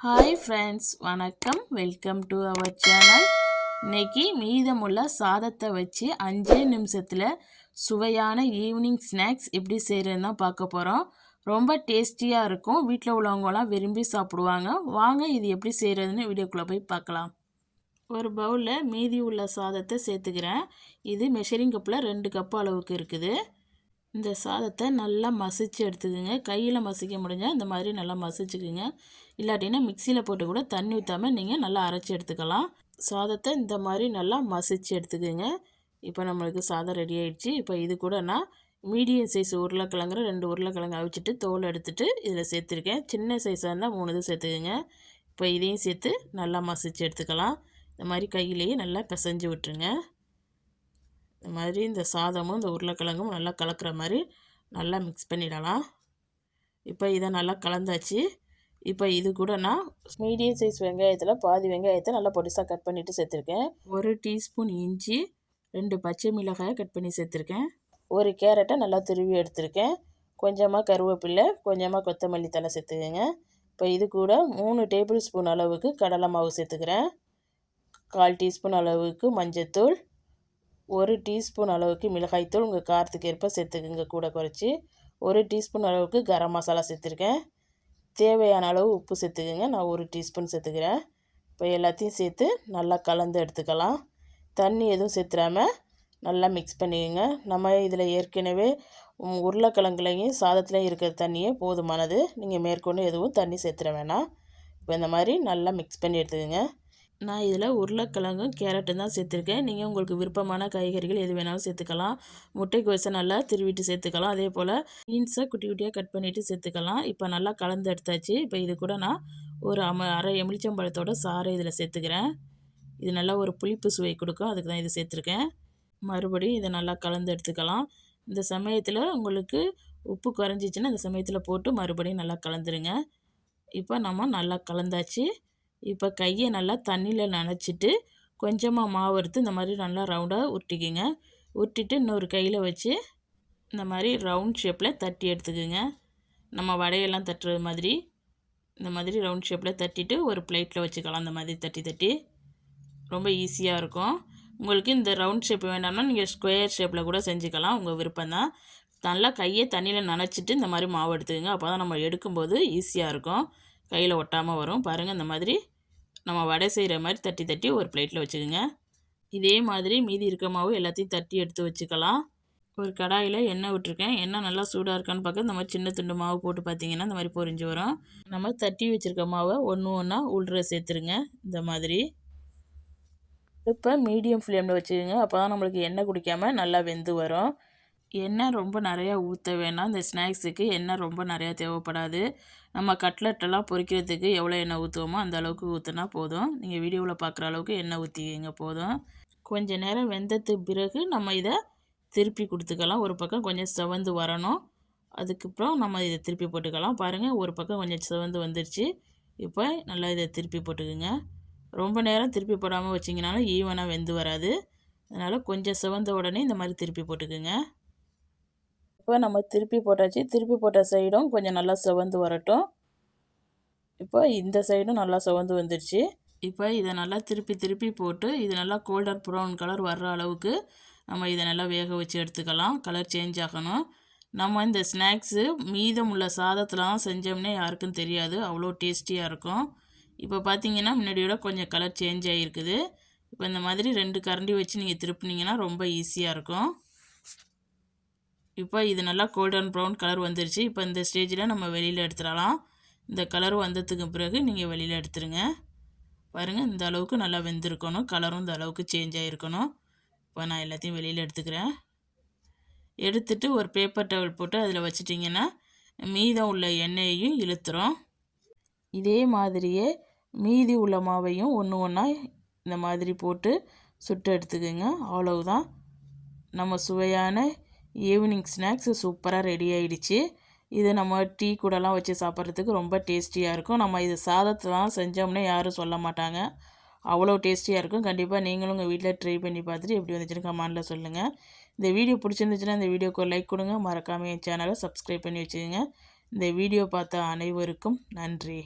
Hi friends, வணக்கம். Welcome to our channel. இன்னைக்கு மீதமுள்ள சாதத்தை வச்சு 5 நிமிஷத்தில் சுவையான ஈவினிங் ஸ்நாக்ஸ் எப்படி செய்கிறதுன்னு தான் பார்க்க போகிறோம். ரொம்ப டேஸ்டியாக இருக்கும். வீட்டில் உள்ளவங்களாம் விரும்பி சாப்பிடுவாங்க. வாங்க இது எப்படி செய்கிறதுன்னு வீடியோக்குள்ளே போய் பார்க்கலாம். ஒரு பவுலில் மீதி உள்ள சாதத்தை சேர்த்துக்கிறேன். இது மெஷரிங் கப்பில் 2 கப் அளவுக்கு இருக்குது. இந்த சாதத்தை நல்லா மசிச்சு எடுத்துக்கோங்க. கையில் மசிக்க முடிஞ்சால் இந்த மாதிரி நல்லா மசிச்சுக்குங்க. இல்லாட்டினா மிக்சியில் போட்டு கூட தண்ணி ஊற்றாமல் நீங்கள் நல்லா அரைச்சி எடுத்துக்கலாம். சாதத்தை இந்த மாதிரி நல்லா மசிச்சு எடுத்துக்கோங்க. இப்போ நம்மளுக்கு சாதம் ரெடி ஆகிடுச்சு. இப்போ இது கூட நான் மீடியம் சைஸ் உருளைக்கிழங்கு 2 உருளைக்கிழங்கு அவிச்சிட்டு தோல் எடுத்துகிட்டு இதில் சேர்த்துருக்கேன். சின்ன சைஸாக இருந்தால் 3 இது சேர்த்துக்கோங்க. இப்போ இதையும் சேர்த்து நல்லா மசிச்சு எடுத்துக்கலாம். இந்த மாதிரி கையிலேயே நல்லா பிசைஞ்சு விட்டுருங்க. இந்த மாதிரி இந்த சாதமும் இந்த உருளைக்கிழங்கும் நல்லா கலக்கிற மாதிரி நல்லா மிக்ஸ் பண்ணிடலாம். இப்போ இதை நல்லா கலந்தாச்சு. இப்போ இது கூட நான் மீடியம் சைஸ் வெங்காயத்தில் பாதி வெங்காயத்தை நல்லா பொடிசாக கட் பண்ணிவிட்டு சேர்த்துருக்கேன். 1 டீஸ்பூன் இஞ்சி, 2 பச்சை மிளகாயை கட் பண்ணி சேர்த்துருக்கேன். 1 கேரட்டை நல்லா துருவி எடுத்துருக்கேன். கொஞ்சமாக கருவேப்பிலை, கொஞ்சமாக கொத்தமல்லி தழை சேர்த்துக்கோங்க. இப்போ இது கூட 3 டேபிள் ஸ்பூன் அளவுக்கு கடலை மாவு சேர்த்துக்கிறேன். 1/4 டீஸ்பூன் அளவுக்கு மஞ்சத்தூள், 1 டீஸ்பூன் அளவுக்கு மிளகாய்த்தூள் உங்கள் காரத்துக்கு ஏற்ப சேர்த்துக்குங்க, கூட குறைச்சி. 1 டீஸ்பூன் அளவுக்கு கரம் மசாலா சேர்த்துருக்கேன். தேவையான அளவு உப்பு சேர்த்துக்குங்க. நான் 1 டீஸ்பூன் சேர்த்துக்கிறேன். இப்போ எல்லாத்தையும் சேர்த்து நல்லா கலந்து எடுத்துக்கலாம். தண்ணி எதுவும் சேர்த்துடாமல் நல்லா மிக்ஸ் பண்ணிக்கோங்க. நம்ம இதில் ஏற்கனவே உருளைக்கிழங்குலையும் சாதத்துலையும் இருக்கிற தண்ணியே போதுமானது. நீங்கள் மேற்கொண்டு எதுவும் தண்ணி சேர்த்துட வேணாம். இப்போ இந்த மாதிரி நல்லா மிக்ஸ் பண்ணி எடுத்துக்கோங்க. நான் இதில் உருளைக்கிழங்கும் கேரட்டும் தான் சேர்த்துருக்கேன். நீங்கள் உங்களுக்கு விருப்பமான காய்கறிகள் எது வேணாலும் சேர்த்துக்கலாம். முட்டைக்கோஸை நல்லா திருவிட்டு சேர்த்துக்கலாம். அதே போல் பீன்ஸை குட்டி குட்டியாக கட் பண்ணிவிட்டு சேர்த்துக்கலாம். இப்போ நல்லா கலந்து எடுத்தாச்சு. இப்போ இது கூட நான் ஒரு அரை எலுமிச்சம்பழத்தோட சாறை இதில் சேர்த்துக்கிறேன். இது நல்லா ஒரு புளிப்பு சுவை கொடுக்கும், அதுக்கு தான் இது சேர்த்துருக்கேன். மறுபடியும் இதை நல்லா கலந்து எடுத்துக்கலாம். இந்த சமயத்தில் உங்களுக்கு உப்பு குறைஞ்சிச்சின்னா இந்த சமயத்தில் போட்டு மறுபடியும் நல்லா கலந்துருங்க. இப்போ நம்ம நல்லா கலந்தாச்சு. இப்போ கையை நல்லா தண்ணியில் நனைச்சிட்டு கொஞ்சமாக மாவு எடுத்து இந்த மாதிரி நல்லா ரவுண்டாக உருட்டிக்கிங்க. உருட்டிட்டு இன்னொரு கையில் வச்சு இந்த மாதிரி ரவுண்ட் ஷேப்பில் தட்டி எடுத்துக்குங்க. நம்ம வடையெல்லாம் தட்டுறது மாதிரி இந்த மாதிரி ரவுண்ட் ஷேப்பில் தட்டிட்டு ஒரு பிளேட்டில் வச்சுக்கலாம். அந்த மாதிரி தட்டி தட்டி ரொம்ப ஈஸியாக இருக்கும். உங்களுக்கு இந்த ரவுண்ட் ஷேப் வேண்டாம்னா நீங்கள் ஸ்கொயர் ஷேப்பில் கூட செஞ்சுக்கலாம், உங்கள் விருப்பம்தான். நல்லா கையை தண்ணியில் நனைச்சிட்டு இந்த மாதிரி மாவு எடுத்துக்கோங்க. அப்போ தான் நம்ம எடுக்கும்போது ஈஸியாக இருக்கும், கையில் ஒட்டாமல் வரும். பாருங்கள், இந்த மாதிரி நம்ம வடை செய்கிற மாதிரி தட்டி தட்டி ஒரு பிளேட்டில் வச்சுக்கோங்க. இதே மாதிரி மீதி இருக்க மாவு எல்லாத்தையும் தட்டி எடுத்து வச்சுக்கலாம். ஒரு கடாயில் எண்ணெய் விட்டுருக்கேன். எண்ணெய் நல்லா சூடாக இருக்கான்னு பார்க்க இந்த மாதிரி சின்ன துண்டு மாவு போட்டு பார்த்தீங்கன்னா இந்த மாதிரி பொரிஞ்சு வரும். நம்ம தட்டி வச்சுருக்க மாவை ஒன்று ஒன்றா உள்ற சேர்த்துருங்க. இந்த மாதிரி இப்போ மீடியம் ஃப்ளேமில் வச்சுக்கோங்க. அப்போ தான் நம்மளுக்கு எண்ணெய் குடிக்காமல் நல்லா வெந்து வரும். எண்ணெய் ரொம்ப நிறையா ஊற்ற வேணாம். இந்த ஸ்நாக்ஸுக்கு எண்ணெய் ரொம்ப நிறையா தேவைப்படாது. நம்ம கட்லெட்டெல்லாம் பொரிக்கிறதுக்கு எவ்வளோ எண்ணெய் ஊற்றுவோமோ அந்த அளவுக்கு ஊற்றினா போதும். நீங்கள் வீடியோவில் பார்க்குற அளவுக்கு எண்ணெய் ஊற்றிக்கிங்க போதும். கொஞ்சம் நேரம் வெந்ததுக்கு பிறகு நம்ம இதை திருப்பி கொடுத்துக்கலாம். ஒரு பக்கம் கொஞ்சம் செவந்து வரணும். அதுக்கப்புறம் நம்ம இதை திருப்பி போட்டுக்கலாம். பாருங்கள், ஒரு பக்கம் கொஞ்சம் செவந்து வந்துருச்சு. இப்போ நல்லா இதை திருப்பி போட்டுக்குங்க. ரொம்ப நேரம் திருப்பி போடாமல் வச்சிங்கனாலும் ஈவனாக வெந்து வராது. அதனால் கொஞ்சம் செவந்த உடனே இந்த மாதிரி திருப்பி போட்டுக்குங்க. இப்போ நம்ம திருப்பி போட்டாச்சு. திருப்பி போட்ட சைடும் கொஞ்சம் நல்லா செவந்து வரட்டும். இப்போ இந்த சைடும் நல்லா செவந்து வந்துடுச்சு. இப்போ இதை நல்லா திருப்பி திருப்பி போட்டு இது நல்லா கோல்டன் ப்ரௌன் கலர் வர்ற அளவுக்கு நம்ம இதை நல்லா வேக வச்சு எடுத்துக்கலாம். கலர் சேஞ்ச் ஆகணும். நம்ம இந்த ஸ்நாக்ஸு மீதம் உள்ள சாதத்துலாம் செஞ்சோம்னே யாருக்கும் தெரியாது, அவ்வளோ டேஸ்டியாக இருக்கும். இப்போ பார்த்தீங்கன்னா முன்னாடியோட கொஞ்சம் கலர் சேஞ்ச் ஆகிருக்குது. இப்போ இந்த மாதிரி 2 கரண்டி வச்சு நீங்கள் திருப்பினீங்கன்னா ரொம்ப ஈஸியாக இருக்கும். இப்போ இது நல்லா கோல்டன் ப்ரௌன் கலர் வந்துருச்சு. இப்போ இந்த ஸ்டேஜில் நம்ம வெளியில் எடுத்துடலாம். இந்த கலர் வந்ததுக்கு பிறகு நீங்கள் வெளியில் எடுத்துருங்க. பாருங்கள், இந்த அளவுக்கு நல்லா வெந்திருக்கணும், கலரும் இந்த அளவுக்கு சேஞ்ச் ஆகிருக்கணும். இப்போ நான் எல்லாத்தையும் வெளியில் எடுத்துக்கிறேன். எடுத்துட்டு ஒரு பேப்பர் டவல் போட்டு அதில் வச்சிட்டிங்கன்னா மீதம் உள்ள எண்ணெயையும் இழுத்துரும். இதே மாதிரியே மீதி உள்ள மாவையும் ஒன்று ஒன்றா இந்த மாதிரி போட்டு சுட்டு எடுத்துக்கோங்க. அவ்வளவுதான், நம்ம சுவையான ஈவினிங் ஸ்நாக்ஸ் சூப்பராக ரெடி ஆகிடுச்சு. இது நம்ம டீ கூடலாம் வச்சு சாப்பிட்றதுக்கு ரொம்ப டேஸ்டியாக இருக்கும். நம்ம இது சாதத்தெலாம் செஞ்சோம்னே யாரும் சொல்ல மாட்டாங்க, அவ்வளோ டேஸ்டியாக இருக்கும். கண்டிப்பாக நீங்களும் உங்கள் வீட்டில் ட்ரை பண்ணி பார்த்துட்டு எப்படி வந்துச்சுன்னு கமெண்டில் சொல்லுங்கள். இந்த வீடியோ பிடிச்சிருந்துச்சுன்னா இந்த வீடியோக்கு ஒரு லைக் கொடுங்க. மறக்காமல் என் சேனலை சப்ஸ்கிரைப் பண்ணி வச்சுக்கோங்க. இந்த வீடியோ பார்த்த அனைவருக்கும் நன்றி.